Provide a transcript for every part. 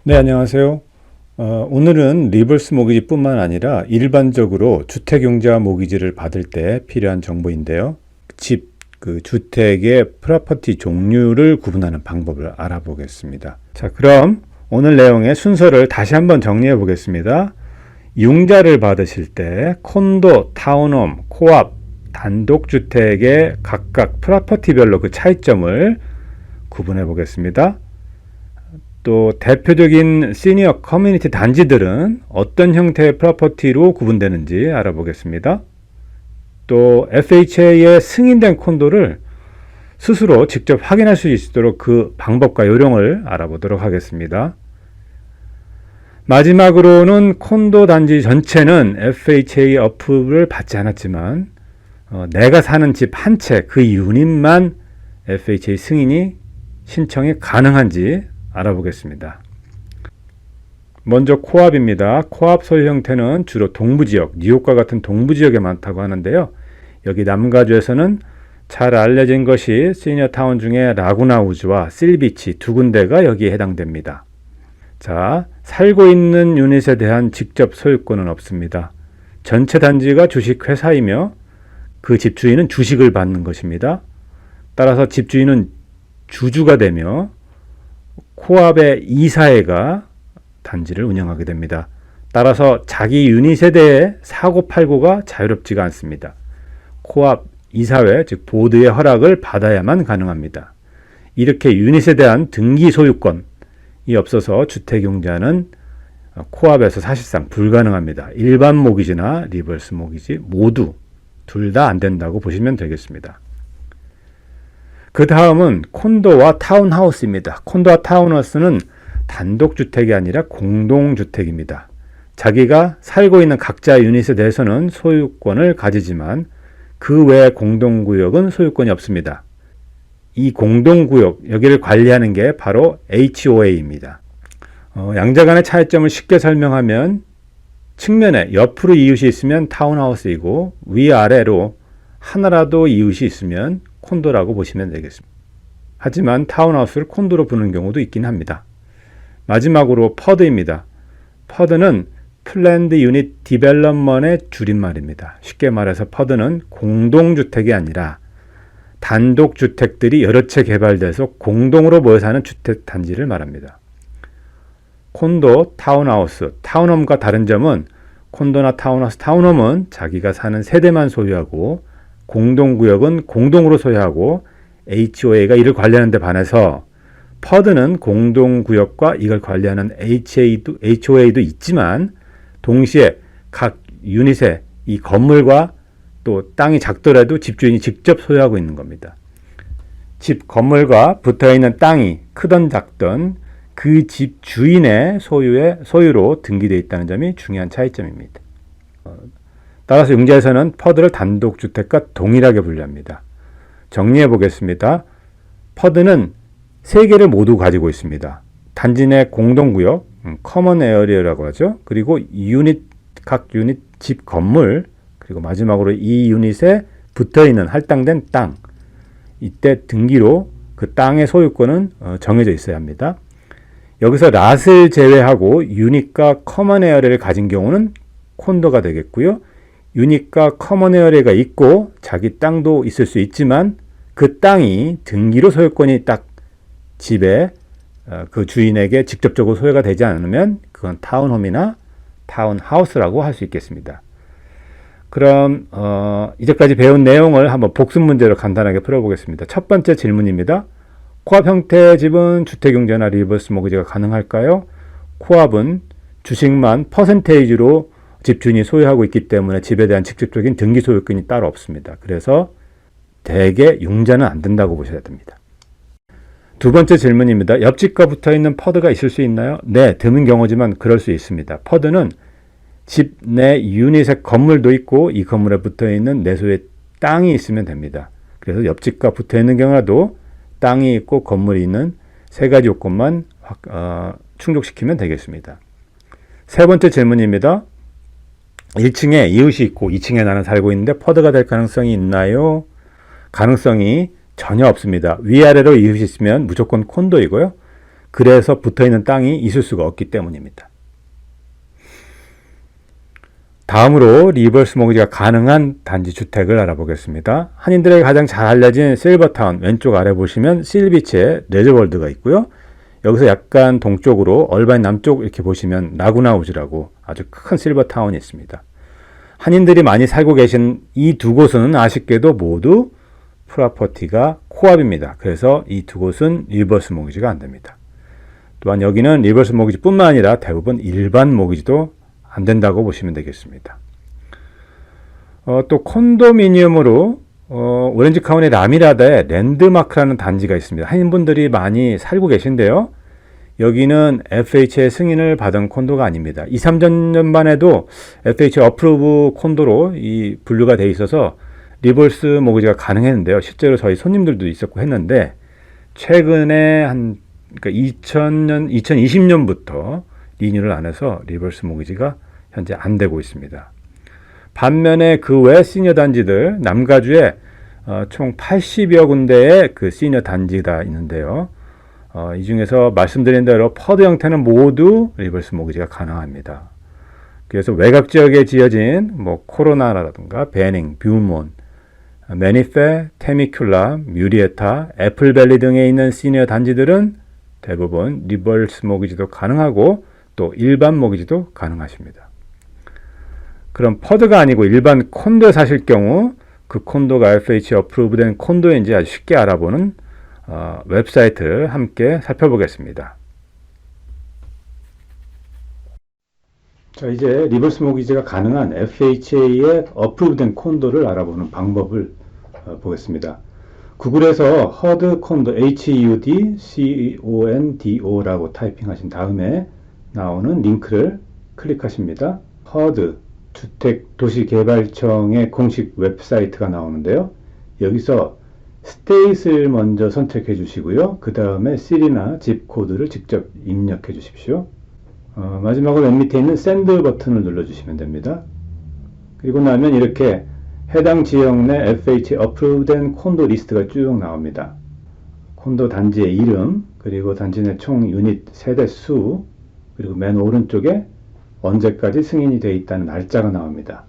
네, 안녕하세요. 오늘은 리버스 모기지뿐만 아니라 일반적으로 주택용자 모기지를 받을 때 필요한 정보인데요. 주택의 프로퍼티 종류를 구분하는 방법을 알아보겠습니다. 자, 그럼 오늘 내용의 순서를 다시 한번 정리해 보겠습니다. 융자를 받으실 때 콘도, 타운홈, 코압, 단독주택의 각각 프로퍼티별로 그 차이점을 구분해 보겠습니다. 또 대표적인 시니어 커뮤니티 단지들은 어떤 형태의 프로퍼티로 구분되는지 알아보겠습니다. 또 FHA의 승인된 콘도를 스스로 직접 확인할 수 있도록 그 방법과 요령을 알아보도록 하겠습니다. 마지막으로는 콘도 단지 전체는 FHA 어프로브를 받지 않았지만 내가 사는 집 한 채 그 유닛만 FHA 승인이 신청이 가능한지 알아보겠습니다. 먼저 코압입니다. 코압 소유 형태는 주로 동부지역, 뉴욕과 같은 동부지역에 많다고 하는데요. 여기 남가주에서는 잘 알려진 것이 시니어타운 중에 라구나우즈와 실비치 두 군데가 여기에 해당됩니다. 자, 살고 있는 유닛에 대한 직접 소유권은 없습니다. 전체 단지가 주식회사이며 그 집주인은 주식을 받는 것입니다. 따라서 집주인은 주주가 되며 코압의 이사회가 단지를 운영하게 됩니다. 따라서 자기 유닛에 대해 사고팔고가 자유롭지가 않습니다. 코압 이사회, 즉 보드의 허락을 받아야만 가능합니다. 이렇게 유닛에 대한 등기 소유권이 없어서 주택용자는 코압에서 사실상 불가능합니다. 일반 모기지나 리버스 모기지 모두 둘 다 안 된다고 보시면 되겠습니다. 그 다음은 콘도와 타운하우스입니다. 콘도와 타운하우스는 단독주택이 아니라 공동주택입니다. 자기가 살고 있는 각자 유닛에 대해서는 소유권을 가지지만 그 외 공동구역은 소유권이 없습니다. 이 공동구역, 여기를 관리하는 게 바로 HOA입니다. 양자 간의 차이점을 쉽게 설명하면 측면에 옆으로 이웃이 있으면 타운하우스이고 위아래로 하나라도 이웃이 있으면 콘도라고 보시면 되겠습니다. 하지만 타운하우스를 콘도로 부르는 경우도 있긴 합니다. 마지막으로 퍼드입니다. 퍼드는 플랜드 유닛 디벨롭먼의 줄임말입니다. 쉽게 말해서 퍼드는 공동주택이 아니라 단독주택들이 여러 채 개발돼서 공동으로 모여 사는 주택단지를 말합니다. 콘도, 타운하우스, 타운홈과 다른 점은 콘도나 타운하우스, 타운홈은 자기가 사는 세대만 소유하고 공동구역은 공동으로 소유하고 HOA가 이를 관리하는 데 반해서 퍼드는 공동구역과 이걸 관리하는 HOA도 있지만 동시에 각 유닛의 이 건물과 또 땅이 작더라도 집주인이 직접 소유하고 있는 겁니다. 집 건물과 붙어있는 땅이 크든 작든 그 집 주인의 소유로 등기되어 있다는 점이 중요한 차이점입니다. 따라서 융자에서는 퍼드를 단독주택과 동일하게 분류합니다. 정리해 보겠습니다. 퍼드는 세 개를 모두 가지고 있습니다. 단지 내 공동구역, 커먼 에어리어라고 하죠. 그리고 각 유닛 집 건물, 그리고 마지막으로 이 유닛에 붙어있는 할당된 땅. 이때 등기로 그 땅의 소유권은 정해져 있어야 합니다. 여기서 랏을 제외하고 유닛과 커먼 에어리어를 가진 경우는 콘도가 되겠고요. 유닛과 커먼 에어리어가 있고 자기 땅도 있을 수 있지만 그 땅이 등기로 소유권이 딱 집에 그 주인에게 직접적으로 소유가 되지 않으면 그건 타운홈이나 타운하우스라고 할 수 있겠습니다. 그럼 이제까지 배운 내용을 한번 복습 문제로 간단하게 풀어보겠습니다. 첫 번째 질문입니다. 코압 형태의 집은 주택용자나 리버스 모기지가 가능할까요? 코압은 주식만 퍼센테이지로 집주인이 소유하고 있기 때문에 집에 대한 직접적인 등기 소유권이 따로 없습니다. 그래서 대개 융자는 안 된다고 보셔야 됩니다. 두 번째 질문입니다. 옆집과 붙어있는 퍼드가 있을 수 있나요? 네, 드문 경우지만 그럴 수 있습니다. 퍼드는 집 내 유닛의 건물도 있고 이 건물에 붙어있는 내소의 땅이 있으면 됩니다. 그래서 옆집과 붙어있는 경우라도 땅이 있고 건물이 있는 세 가지 요건만 충족시키면 되겠습니다. 세 번째 질문입니다. 1층에 이웃이 있고 2층에 나는 살고 있는데 퍼드가 될 가능성이 있나요? 가능성이 전혀 없습니다. 위아래로 이웃이 있으면 무조건 콘도이고요. 그래서 붙어있는 땅이 있을 수가 없기 때문입니다. 다음으로 리버스 모기지가 가능한 단지 주택을 알아보겠습니다. 한인들에게 가장 잘 알려진 실버타운 왼쪽 아래 보시면 실비치에 레저월드가 있고요. 여기서 약간 동쪽으로 얼바인 남쪽 이렇게 보시면 라구나우즈라고 아주 큰 실버타운이 있습니다. 한인들이 많이 살고 계신 이 두 곳은 아쉽게도 모두 프로퍼티가 코앞입니다. 그래서 이 두 곳은 리버스 모기지가 안 됩니다. 또한 여기는 리버스 모기지뿐만 아니라 대부분 일반 모기지도 안 된다고 보시면 되겠습니다. 또 콘도미니엄으로 오렌지 카운티 라미라다에 랜드마크라는 단지가 있습니다. 한인분들이 많이 살고 계신데요. 여기는 FHA 승인을 받은 콘도가 아닙니다. 2, 3년 전만 해도 FHA 어프로브 콘도로 이 분류가 돼 있어서 리버스 모기지가 가능했는데요. 실제로 저희 손님들도 있었고 했는데 최근에 그러니까 2020년부터 리뉴를 안 해서 리버스 모기지가 현재 안 되고 있습니다. 반면에 그 외 시니어 단지들 남가주에 총 80여 군데의 그 시니어 단지가 있는데요. 이 중에서 말씀드린 대로 퍼드 형태는 모두 리버스 모기지가 가능합니다. 그래서 외곽 지역에 지어진 뭐 코로나라든가 베닝, 뷰몬, 매니페, 테미큘라, 뮤리에타, 애플밸리 등에 있는 시니어 단지들은 대부분 리버스 모기지도 가능하고 또 일반 모기지도 가능하십니다. 그럼 퍼드가 아니고 일반 콘도에 사실 경우 그 콘도가 FH 어프로브된 콘도인지 아주 쉽게 알아보는 웹사이트를 함께 살펴보겠습니다. 자, 이제 리버스 모기지가 가능한 FHA의 어프로브된 콘도를 알아보는 방법을 보겠습니다. 구글에서 HUD 콘도 HUD CONDO라고 타이핑하신 다음에 나오는 링크를 클릭하십니다. HUD 주택도시개발청의 공식 웹사이트가 나오는데요. 여기서 스테이트를 먼저 선택해 주시고요. 그 다음에 시리나 집 코드를 직접 입력해 주십시오. 마지막으로 맨 밑에 있는 샌드 버튼을 눌러주시면 됩니다. 그리고 나면 이렇게 해당 지역 내 FH 어프로브된 콘도 리스트가 쭉 나옵니다. 콘도 단지의 이름, 그리고 단지 내 총 유닛 세대 수, 그리고 맨 오른쪽에 언제까지 승인이 되어 있다는 날짜가 나옵니다.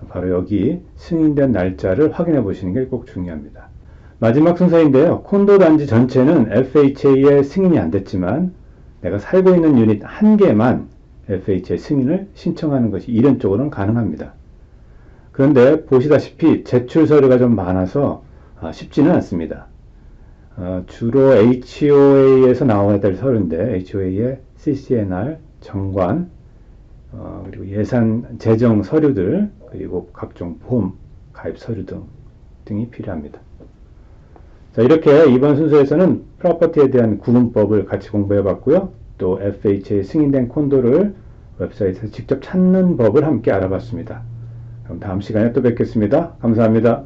바로 여기 승인된 날짜를 확인해 보시는 게 꼭 중요합니다. 마지막 순서인데요. 콘도 단지 전체는 FHA에 승인이 안 됐지만 내가 살고 있는 유닛 한 개만 FHA 승인을 신청하는 것이 이론적으로는 가능합니다. 그런데 보시다시피 제출 서류가 좀 많아서 쉽지는 않습니다. 주로 HOA에서 나와야 될 서류인데 HOA의 CCNR, 정관, 그리고 예산 재정 서류들, 그리고 각종 보험 가입 서류 등이 필요합니다. 자, 이렇게 이번 순서에서는 프로퍼티에 대한 구분법을 같이 공부해 봤고요. 또 FHA 승인된 콘도를 웹사이트에서 직접 찾는 법을 함께 알아봤습니다. 그럼 다음 시간에 또 뵙겠습니다. 감사합니다.